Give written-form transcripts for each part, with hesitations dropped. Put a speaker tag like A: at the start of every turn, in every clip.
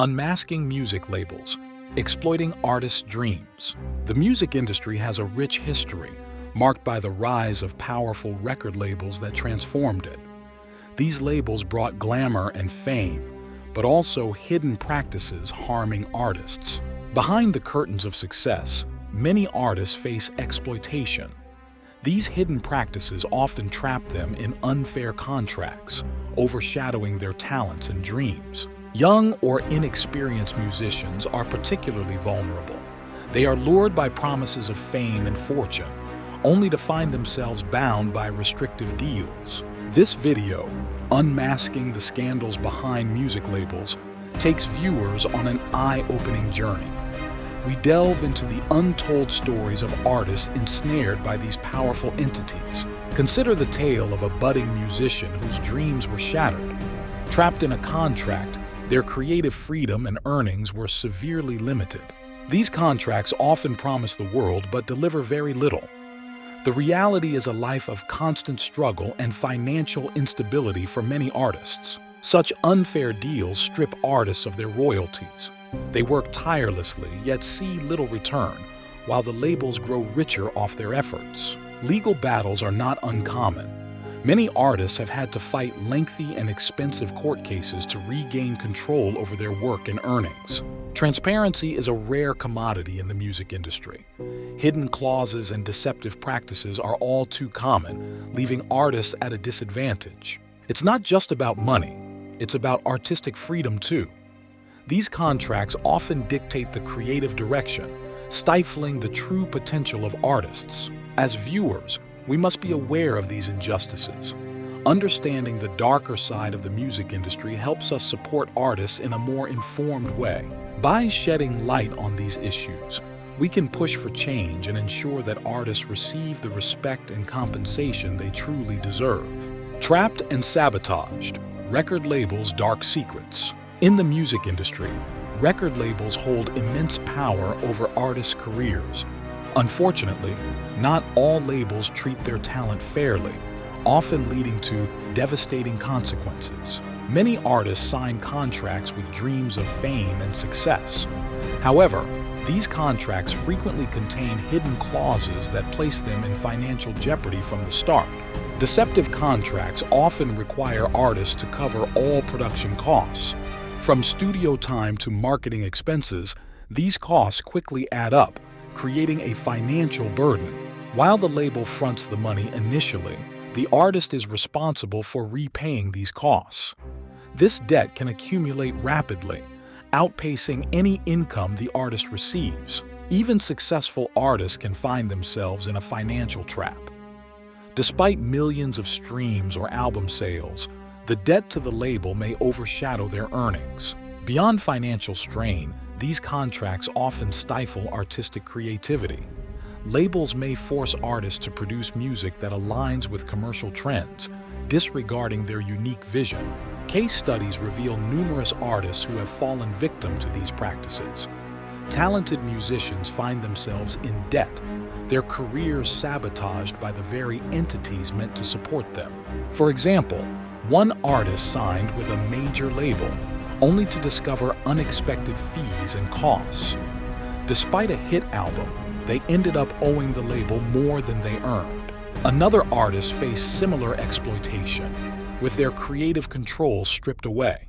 A: Unmasking Music Labels, Exploiting Artists' Dreams. The music industry has a rich history, marked by the rise of powerful record labels that transformed it. These labels brought glamour and fame, but also hidden practices harming artists. Behind the curtains of success, many artists face exploitation. These hidden practices often trap them in unfair contracts, overshadowing their talents and dreams. Young or inexperienced musicians are particularly vulnerable. They are lured by promises of fame and fortune, only to find themselves bound by restrictive deals. This video, Unmasking the Scandals Behind Music Labels, takes viewers on an eye-opening journey. We delve into the untold stories of artists ensnared by these powerful entities. Consider the tale of a budding musician whose dreams were shattered. Trapped in a contract, their creative freedom and earnings were severely limited. These contracts often promise the world but deliver very little. The reality is a life of constant struggle and financial instability for many artists. Such unfair deals strip artists of their royalties. They work tirelessly, yet see little return, while the labels grow richer off their efforts. Legal battles are not uncommon. Many artists have had to fight lengthy and expensive court cases to regain control over their work and earnings. Transparency is a rare commodity in the music industry. Hidden clauses and deceptive practices are all too common, leaving artists at a disadvantage. It's not just about money, it's about artistic freedom too. These contracts often dictate the creative direction, stifling the true potential of artists. As viewers, we must be aware of these injustices. Understanding the darker side of the music industry helps us support artists in a more informed way. By shedding light on these issues, we can push for change and ensure that artists receive the respect and compensation they truly deserve. Trapped and sabotaged, record labels' dark secrets. In the music industry, record labels hold immense power over artists' careers. Unfortunately, not all labels treat their talent fairly, often leading to devastating consequences. Many artists sign contracts with dreams of fame and success. However, these contracts frequently contain hidden clauses that place them in financial jeopardy from the start. Deceptive contracts often require artists to cover all production costs. From studio time to marketing expenses, these costs quickly add up, creating a financial burden. While the label fronts the money initially, the artist is responsible for repaying these costs. This debt can accumulate rapidly, outpacing any income the artist receives. Even successful artists can find themselves in a financial trap. Despite millions of streams or album sales, the debt to the label may overshadow their earnings. Beyond financial strain, these contracts often stifle artistic creativity. Labels may force artists to produce music that aligns with commercial trends, disregarding their unique vision. Case studies reveal numerous artists who have fallen victim to these practices. Talented musicians find themselves in debt, their careers sabotaged by the very entities meant to support them. For example, one artist signed with a major label, only to discover unexpected fees and costs. Despite a hit album, they ended up owing the label more than they earned. Another artist faced similar exploitation, with their creative control stripped away.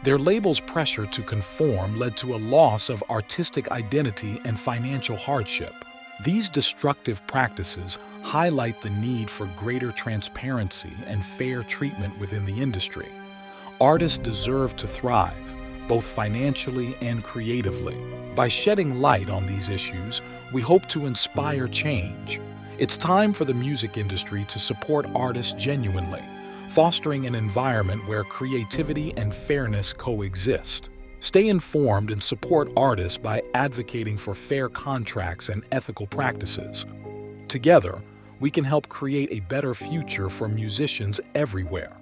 A: Their label's pressure to conform led to a loss of artistic identity and financial hardship. These destructive practices highlight the need for greater transparency and fair treatment within the industry. Artists deserve to thrive, both financially and creatively. By shedding light on these issues, we hope to inspire change. It's time for the music industry to support artists genuinely, fostering an environment where creativity and fairness coexist. Stay informed and support artists by advocating for fair contracts and ethical practices. Together, we can help create a better future for musicians everywhere.